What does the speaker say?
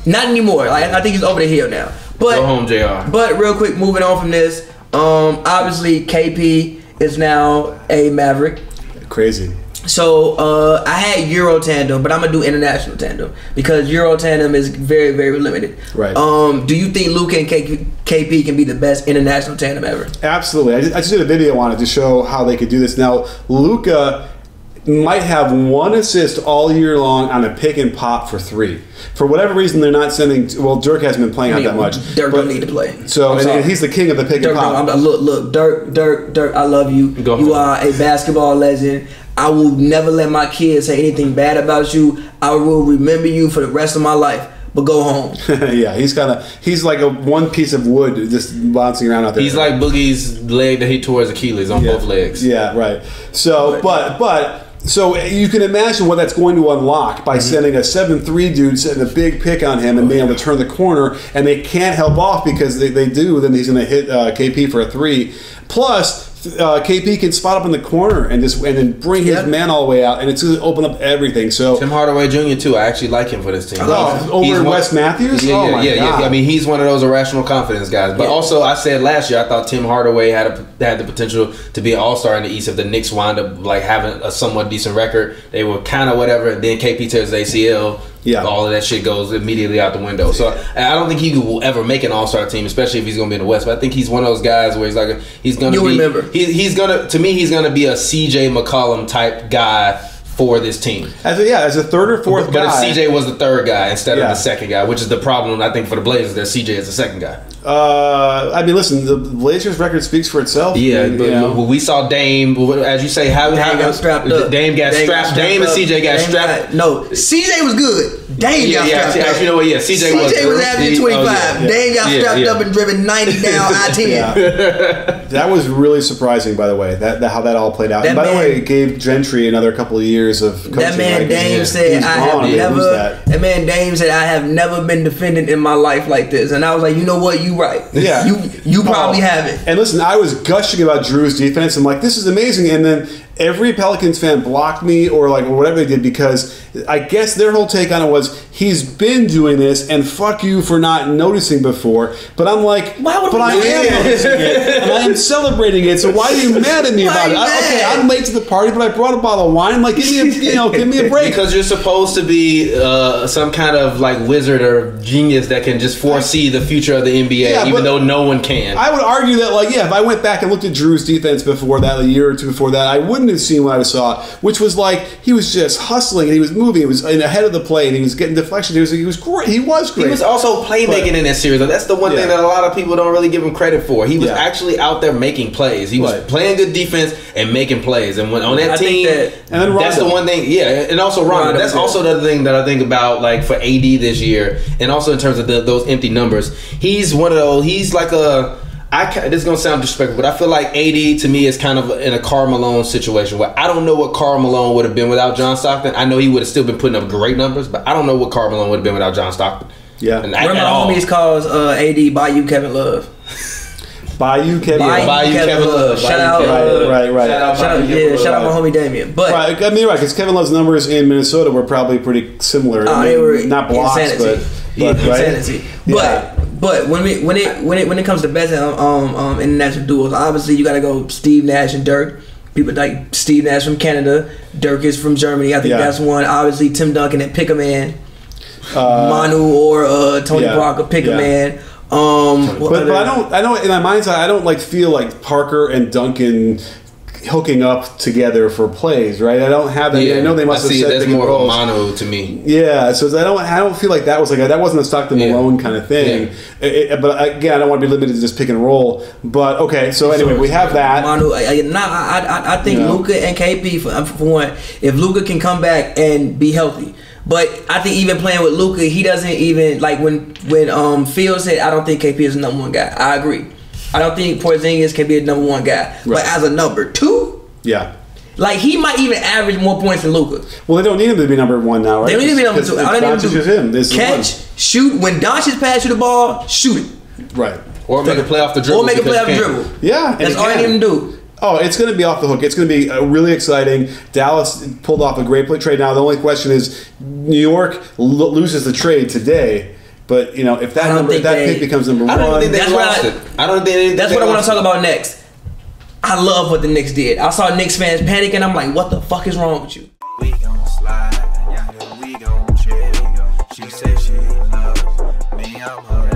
Not anymore. Like I think he's over the hill now. But go home, JR. But real quick, moving on from this, obviously KP is now a Maverick. Crazy. So I had Euro tandem, but I'm gonna do international tandem because Euro tandem is very, very limited. Right. Do you think Luka and KP can be the best international tandem ever? Absolutely. I just did a video on it to show how they could do this. Now, Luka might have one assist all year long on a pick and pop for 3. For whatever reason, they're not sending. Well, Dirk hasn't been playing out that much. Dirk don't need to play. So and he's the king of the pick and pop. Look, Dirk, I love you. You are a basketball legend. I will never let my kids say anything bad about you. I will remember you for the rest of my life. But go home. Yeah, he's like a one piece of wood just bouncing around out there. He's like Boogie's leg that he tore his Achilles on both legs. Yeah, right. So, so you can imagine what that's going to unlock by sending a 7'3" dude, setting a big pick on him and being able to turn the corner, and they can't help off because they do. Then he's going to hit KP for a 3. Plus, KP can spot up in the corner and then bring his man all the way out, and it's going to open up everything. So Tim Hardaway Jr. too. I actually like him for this team. Over Wes Matthews. Yeah. I mean, he's one of those irrational confidence guys. But also, I said last year I thought Tim Hardaway had the potential to be an all-star in the East if the Knicks wind up like having a somewhat decent record. They were kind of whatever. Then KP tears the ACL. Yeah, all of that shit goes immediately out the window. So I don't think he will ever make an all-star team, especially if he's going to be in the West. But I think he's one of those guys where he's going to be. Remember, he's going to he's going to be a CJ McCollum type guy for this team. As a third or fourth guy. But if CJ was the third guy instead of the second guy, which is the problem I think for the Blazers, that CJ is the second guy. I mean, listen, the Blazers record speaks for itself. Yeah, but we saw Dame, as you say, how got strapped up. Dame got strapped. Dame and CJ got strapped. No, CJ was good. Dame got strapped up. You know what? Yeah, CJ was averaging 25. Dame got strapped up and driven 90 down I-10. That was really surprising, by the way. How that all played out. And by the way, it gave Gentry another couple of years of coaching. That man Dame said, That man Dame said, I have never been defended in my life like this. And I was like, you know what? You right. Yeah. You probably haven't. And listen, I was gushing about Drew's defense. I'm like, this is amazing. And then every Pelicans fan blocked me or whatever they did because I guess their whole take on it was he's been doing this and fuck you for not noticing before. But I'm like, but I am noticing it and I am celebrating it. So why are you mad at me about it? Okay, I'm late to the party, but I brought a bottle of wine. Like, give me a break. Because you're supposed to be some kind of like wizard or genius that can just foresee the future of the NBA, even though no one can. I would argue that, if I went back and looked at Drew's defense before that, a year or two before that, I wouldn't have seen what I saw, which was he was just hustling and he was moving. He was ahead of the play and he was getting deflection. He was great. He was great. He was also playmaking in that series. That's the one thing that a lot of people don't really give him credit for. He was actually out there making plays. He was playing good defense and making plays. And when on that team, that's the one thing. Yeah, and also Rondo. That's also the other thing that I think about, for AD this year, and also in terms of those empty numbers. He's one of those. He's like a. This is going to sound disrespectful, but I feel like AD to me is kind of in a Karl Malone situation where I don't know what Karl Malone would have been without John Stockton. I know he would have still been putting up great numbers, but I don't know what Karl Malone would have been without John Stockton. Yeah. One of my homies calls AD Bayou Kevin Love. Bayou Kevin Love. Shout out. Right. Shout out my homie Damian. But right, I mean, because Kevin Love's numbers in Minnesota were probably pretty similar. They were not blocks, insanity. But when it comes to best international duels, obviously you got to go Steve Nash and Dirk. People like Steve Nash from Canada, Dirk is from Germany. I think that's one. Obviously Tim Duncan and Pick a Man, Manu or Tony Brock or Pick a Man. But I don't in my mind's eye I don't feel like Parker and Duncan hooking up together for plays, right? I don't have that. I know they must have set that's more of a mono to me. Yeah, so I don't feel like that was that wasn't a Stockton Malone kind of thing. Yeah. But again, I don't want to be limited to just pick and roll. But okay, so anyway, we have that. Manu, I think Luka and KP for one. If Luka can come back and be healthy. But I think even playing with Luka, he doesn't even when Phil said I don't think KP is the number one guy. I agree. I don't think Porzingis can be a number one guy. Right. But as a number two, he might even average more points than Luka. Well, they don't need him to be number one now, right? They don't need him to be number two. All they need to do is catch, shoot. When Doncic pass you the ball, shoot it. Right. Or make a play off the dribble. Yeah, that's all they need him to do. Oh, it's going to be off the hook. It's going to be really exciting. Dallas pulled off a great trade. Now, the only question is New York loses the trade today. But if that pick becomes number one, I don't think they lost it. I don't think that's what I want to talk about next. I love what the Knicks did. I saw Knicks fans panic, and I'm like, what the fuck is wrong with you? We gon' slide, we gon' chill. She said she loves me, I'm her.